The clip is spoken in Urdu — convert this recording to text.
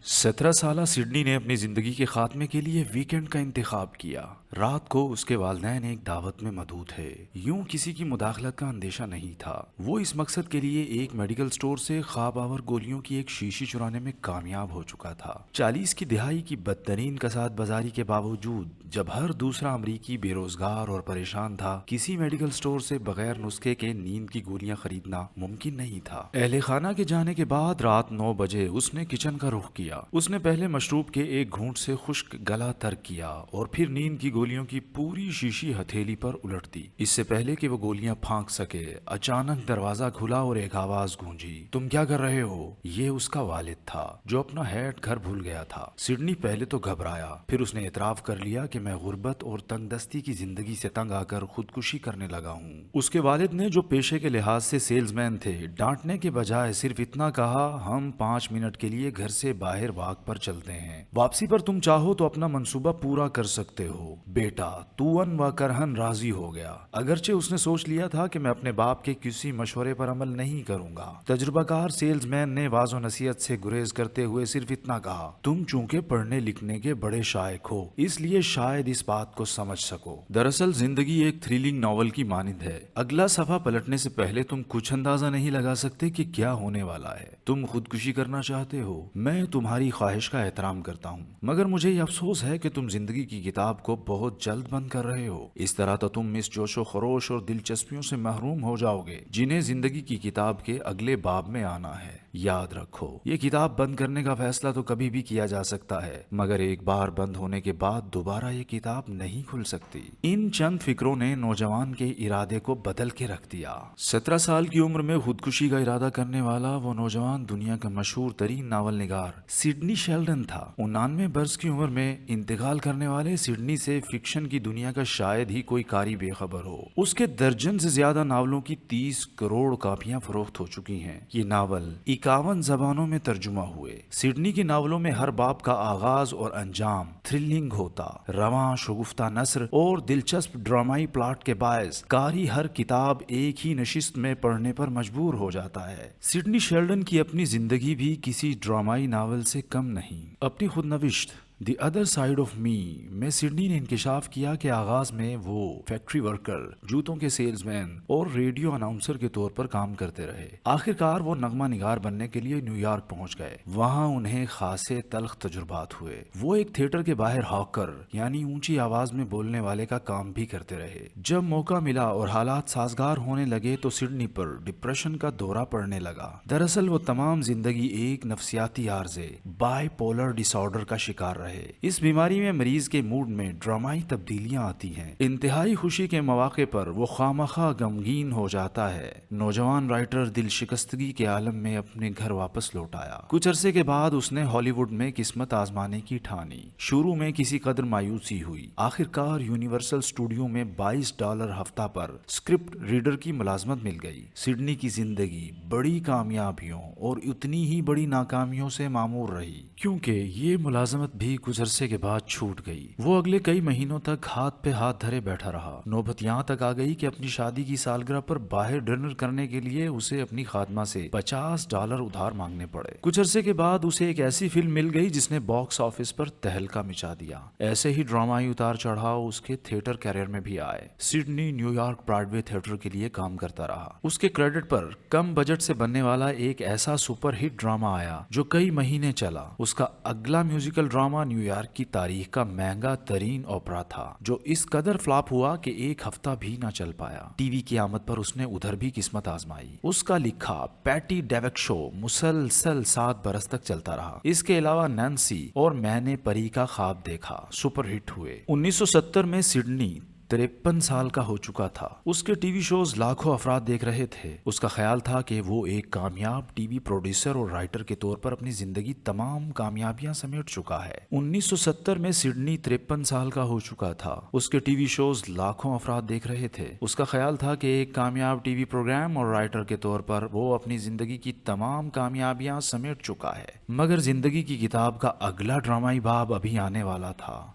17 سالہ سڈنی نے اپنی زندگی کے خاتمے کے لیے ویکینڈ کا انتخاب کیا۔ رات کو اس کے والدین ایک دعوت میں مدعو تھے۔ یوں کسی کی مداخلت کا اندیشہ نہیں تھا۔ وہ اس مقصد کے لیے ایک میڈیکل سٹور سے خواب آور گولیوں کی ایک شیشی چرانے میں کامیاب ہو چکا تھا۔ 40 کی دہائی کی بدترین کساد بازاری کے باوجود جب ہر دوسرا امریکی بے روزگار اور پریشان تھا، کسی میڈیکل سٹور سے بغیر نسخے کے نیند کی گولیاں خریدنا ممکن نہیں تھا۔ اہل خانہ کے جانے کے بعد رات 9 بجے اس نے کچن کا رخ کیا۔ اس نے پہلے مشروب کے ایک گھونٹ سے خشک گلا تر کیا اور پھر نیند کی گولیوں کی پوری شیشی ہتھیلی پر الٹ دی۔ اس سے پہلے کہ وہ گولیاں پھانک سکے، اچانک دروازہ کھلا اور ایک آواز گونجی، تم کیا کر رہے ہو؟ یہ اس کا والد تھا جو اپنا ہیٹ گھر بھول گیا تھا۔ سڈنی پہلے تو گھبرایا، پھر اس نے اعتراف کر لیا کہ میں غربت اور تنگ دستی کی زندگی سے تنگ آ کر خودکشی کرنے لگا ہوں۔ اس کے والد نے، جو پیشے کے لحاظ سے سیلز مین تھے، ڈانٹنے کے بجائے صرف اتنا کہا، ہم 5 منٹ کے لیے گھر سے باہر واک پر چلتے ہیں، واپسی پر تم چاہو تو اپنا منصوبہ پورا کر سکتے ہو۔ بیٹا توون و کرہن راضی ہو گیا، اگرچہ اس نے سوچ لیا تھا کہ میں اپنے باپ کے کسی مشورے پر عمل نہیں کروں گا۔ تجربہ کار سیلز مین نے واض و نصیحت سے گریز کرتے ہوئے صرف اتنا کہا، تم چونکہ پڑھنے لکھنے کے بڑے شائق ہو، اس لیے شاید اس بات کو سمجھ سکو۔ دراصل زندگی ایک تھرلنگ ناول کی مانند ہے۔ اگلا صفحہ پلٹنے سے پہلے تم کچھ اندازہ نہیں لگا سکتے کہ کیا ہونے والا ہے۔ تم خودکشی کرنا چاہتے ہو، میں تمہاری خواہش کا احترام کرتا ہوں، مگر مجھے یہ افسوس ہے کہ تم زندگی کی کتاب کو بہت جلد بند کر رہے ہو۔ اس طرح تو تم اس جوش و خروش اور دلچسپیوں سے محروم ہو جاؤ گے جنہیں زندگی کی کتاب کے اگلے باب میں آنا ہے۔ یاد رکھو، یہ کتاب بند کرنے کا فیصلہ تو کبھی بھی کیا جا سکتا ہے، مگر ایک بار بند ہونے کے بعد دوبارہ یہ کتاب نہیں کھل سکتی۔ ان چند فکروں نے نوجوان کے ارادے کو بدل کے رکھ دیا۔ 17 سال کی عمر میں خودکشی کا ارادہ کرنے والا وہ نوجوان دنیا کا مشہور ترین ناول نگار سڈنی شیلڈن تھا۔ 99 برس کی عمر میں انتقال کرنے والے سڈنی سے فکشن کی دنیا کا شاید ہی کوئی قاری بے خبر ہو۔ اس کے درجن سے زیادہ ناولوں کی 30 کروڑ کاپیاں فروخت ہو چکی ہیں۔ یہ ناول 51 زبانوں میں ترجمہ ہوئے۔ سڈنی کے ناولوں میں ہر باب کا آغاز اور انجام تھرلنگ ہوتا، رواں شگفتہ نثر اور دلچسپ ڈرامائی پلاٹ کے باعث قاری ہر کتاب ایک ہی نشست میں پڑھنے پر مجبور ہو جاتا ہے۔ سڈنی شیلڈن کی اپنی زندگی بھی کسی ڈرامائی ناول سے کم نہیں۔ اپنی خود نوشت the other side of me میں سڈنی نے انکشاف کیا کہ آغاز میں وہ فیکٹری ورکر، جوتوں کے سیلز مین اور ریڈیو اناؤنسر کے طور پر کام کرتے رہے۔ آخرکار وہ نغمہ نگار بننے کے لیے نیو یارک پہنچ گئے۔ وہاں انہیں خاصے تلخ تجربات ہوئے۔ وہ ایک تھیٹر کے باہر ہاکر یعنی اونچی آواز میں بولنے والے کا کام بھی کرتے رہے۔ جب موقع ملا اور حالات سازگار ہونے لگے تو سڈنی پر ڈپریشن کا دورہ پڑنے لگا۔ دراصل وہ تمام زندگی ایک نفسیاتی عارضے، بائی پولر ڈس آرڈر کا شکار رہے۔ اس بیماری میں مریض کے موڈ میں ڈرامائی تبدیلیاں آتی ہیں۔ انتہائی خوشی کے مواقع پر وہ خواہ غمگین ہو جاتا ہے۔ نوجوان رائٹر دل شکستگی کے عالم میں اپنے گھر واپس لوٹ آیا۔ کچھ عرصے کے بعد اس نے ہالی ووڈ میں قسمت آزمانے کی ٹھانی۔ شروع میں کسی قدر مایوسی ہوئی۔ آخرکار یونیورسل اسٹوڈیو میں $22 ہفتہ پر اسکرپٹ ریڈر کی ملازمت مل گئی۔ سڈنی کی زندگی بڑی کامیابیوں اور اتنی ہی بڑی ناکامیوں سے معمور رہی، کیونکہ یہ ملازمت بھی کچھ عرصے کے بعد چھوٹ گئی۔ وہ اگلے کئی مہینوں تک ہاتھ پہ ہاتھ دھرے بیٹھا رہا۔ نوبت یہاں تک آ گئی کہ اپنی شادی کی سالگرہ پر باہر ڈنر کرنے کے لیے اسے اپنی خادمہ سے $50 ادھار مانگنے پڑے۔ کچھ عرصے کے بعد اسے ایک ایسی فلم مل گئی جس نے باکس آفس پر تہلکہ مچا دیا۔ ایسے ہی ڈرامائی اتار چڑھاؤ اس کے تھیٹر کیریئر میں بھی آئے۔ سڈنی نیو یارک براڈ وے تھیٹر کے لیے کام کرتا رہا۔ اس کے کریڈٹ پر کم بجٹ سے بننے والا ایک ایسا سپر ہٹ ڈرامہ آیا جو کئی مہینے چلا۔ اس کا اگلا میوزیکل ڈرامہ نیو یارک کی تاریخ کا مہنگا ترین اوپرا تھا، جو اس قدر فلاپ ہوا کہ ایک ہفتہ بھی نہ چل پایا۔ ٹی وی کی آمد پر اس نے ادھر بھی قسمت آزمائی۔ اس کا لکھا پیٹی ڈیوک شو مسلسل 7 برس تک چلتا رہا۔ اس کے علاوہ نینسی اور میں نے پری کا خواب دیکھا سپر ہٹ ہوئے۔ 1970 میں سڈنی 53 سال کا ہو چکا تھا۔ اس کے ٹی وی شوز لاکھوں افراد دیکھ رہے تھے۔ اس کا خیال تھا کہ وہ ایک کامیاب ٹی وی پروڈیوسر اور رائٹر کے طور پر اپنی زندگی تمام کامیابیاں سمیٹ چکا ہے۔ 1970 میں سڈنی 53 سال کا ہو چکا تھا۔ اس کے ٹی وی شوز لاکھوں افراد دیکھ رہے تھے۔ اس کا خیال تھا کہ ایک کامیاب ٹی وی پروگرام اور رائٹر کے طور پر وہ اپنی زندگی کی تمام کامیابیاں سمیٹ چکا ہے، مگر زندگی کی کتاب کا اگلا ڈرامائی باب ابھی آنے والا تھا۔